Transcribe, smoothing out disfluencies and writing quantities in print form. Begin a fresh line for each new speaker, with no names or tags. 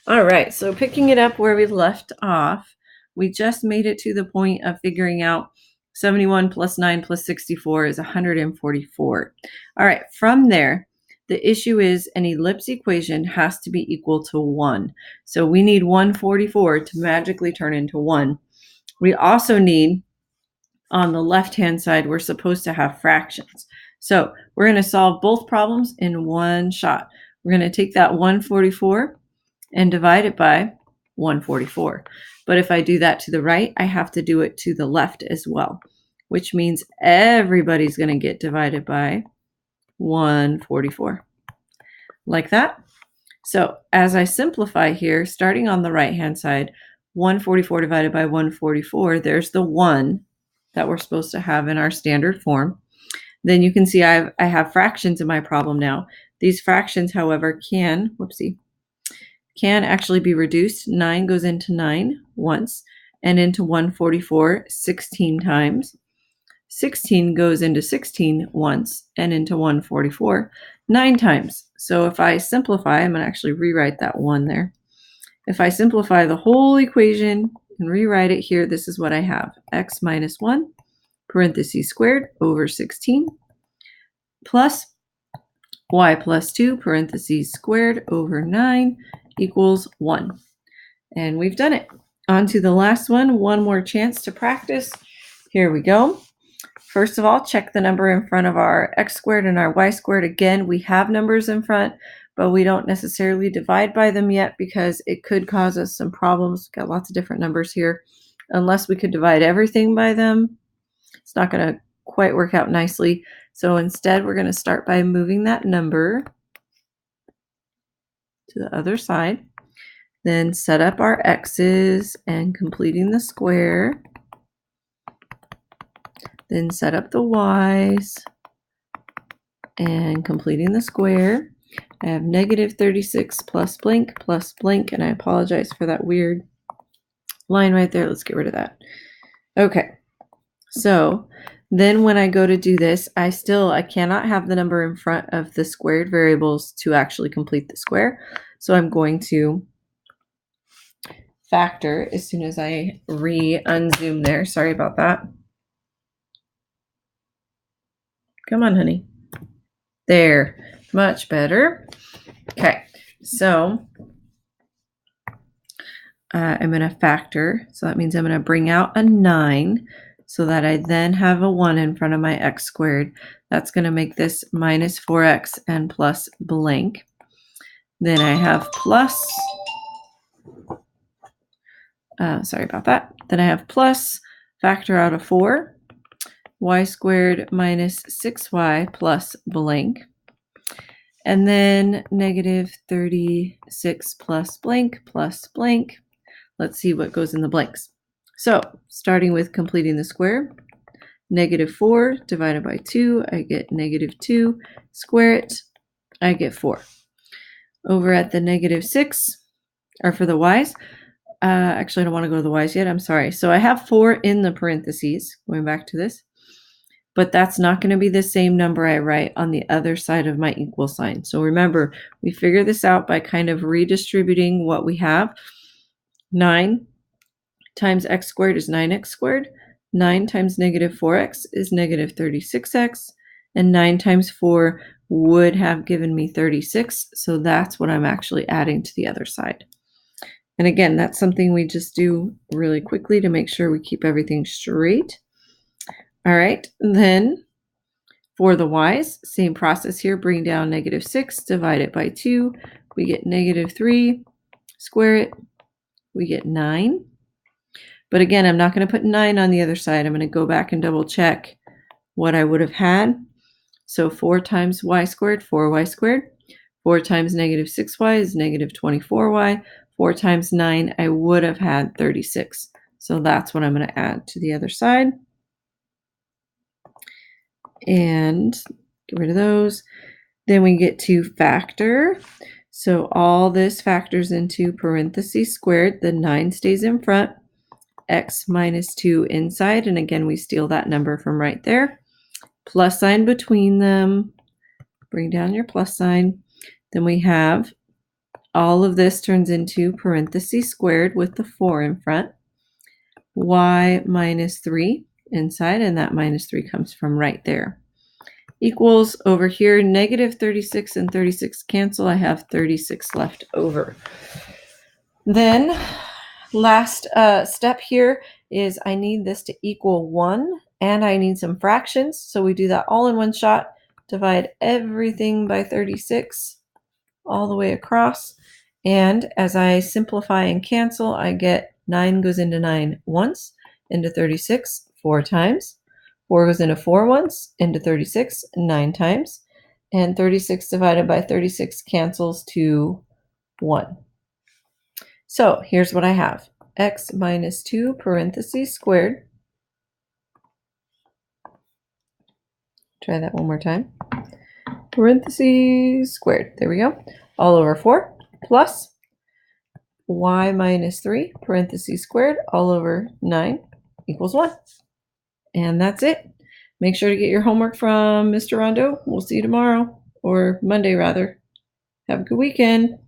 All right, so picking it up where we left off, we just made it to the point of figuring out 71 plus 9 plus 64 is 144. All right, from there, the issue is an ellipse equation has to be equal to 1. So we need 144 to magically turn into 1. We also need, on the left-hand side, we're supposed to have fractions. So we're going to solve both problems in one shot. We're going to take that 144 and divide it by 144. But if I do that to the right, I have to do it to the left as well, which means everybody's going to get divided by 144, like that. So as I simplify here, starting on the right-hand side, 144 divided by 144, there's the 1 that we're supposed to have in our standard form. Then you can see I have fractions in my problem now. These fractions, however, can actually be reduced. 9 goes into 9 once and into 144 16 times. 16 goes into 16 once and into 144 9 times. So if I simplify, I'm going to actually rewrite that 1 there. If I simplify the whole equation and rewrite it here, this is what I have. X minus 1 parentheses squared over 16 plus y plus 2 parentheses squared over 9 equals 1. And we've done it. On to the last one. One more chance to practice. Here we go. First of all, check the number in front of our x squared and our y squared. Again, we have numbers in front, but we don't necessarily divide by them yet because it could cause us some problems. We've got lots of different numbers here. Unless we could divide everything by them, it's not going to quite work out nicely. So instead, we're going to start by moving that number to the other side. Then set up our x's and completing the square. Then set up the y's and completing the square. I have negative 36 plus blank, and I apologize for that weird line right there. Let's get rid of that. Okay, so then when I go to do this, I cannot have the number in front of the squared variables to actually complete the square. So I'm going to factor as soon as I unzoom there. Sorry about that. Come on, honey. There, much better. Okay, so I'm going to factor. So that means I'm going to bring out a 9 so that I then have a 1 in front of my x squared. That's going to make this minus 4x and plus blank. Then I have plus, sorry about that. Then I have plus, factor out a 4, y squared minus 6y plus blank. And then negative 36 plus blank. Let's see what goes in the blanks. So starting with completing the square, negative 4 divided by 2, I get negative 2. Square it, I get 4. Over at the negative 6, or for the y's, actually I don't want to go to the y's yet, I'm sorry. So I have 4 in the parentheses, going back to this, but that's not going to be the same number I write on the other side of my equal sign. So remember, we figure this out by kind of redistributing what we have. 9 times x squared is 9x squared. 9 times negative 4x is negative 36x. And 9 times 4 would have given me 36. So that's what I'm actually adding to the other side. And again, that's something we just do really quickly to make sure we keep everything straight. All right, then for the y's, same process here. Bring down negative 6, divide it by 2. We get negative 3. Square it. We get 9. But again, I'm not going to put 9 on the other side. I'm going to go back and double check what I would have had. So 4 times y squared, 4y squared. 4 times negative 6y is negative 24y. 4 times 9, I would have had 36. So that's what I'm going to add to the other side. And get rid of those. Then we get to factor. So all this factors into parentheses squared. The 9 stays in front. X minus 2 inside. And again, we steal that number from right there. Plus sign between them. Bring down your plus sign. Then we have all of this turns into parentheses squared with the 4 in front. Y minus 3 inside, and that minus 3 comes from right there. Equals over here, negative 36 and 36 cancel. I have 36 left over. Then last step here is I need this to equal 1, and I need some fractions. So we do that all in one shot. Divide everything by 36 all the way across. And as I simplify and cancel, I get 9 goes into 9 once, into 36 4 times. 4 goes into 4 once, into 36 9 times. And 36 divided by 36 cancels to 1. So here's what I have. X minus 2 parentheses squared. Try that one more time. Parentheses squared. There we go. All over 4 plus y minus 3 parentheses squared all over 9 equals 1. And that's it. Make sure to get your homework from Mr. Rondo. We'll see you tomorrow, or Monday rather. Have a good weekend.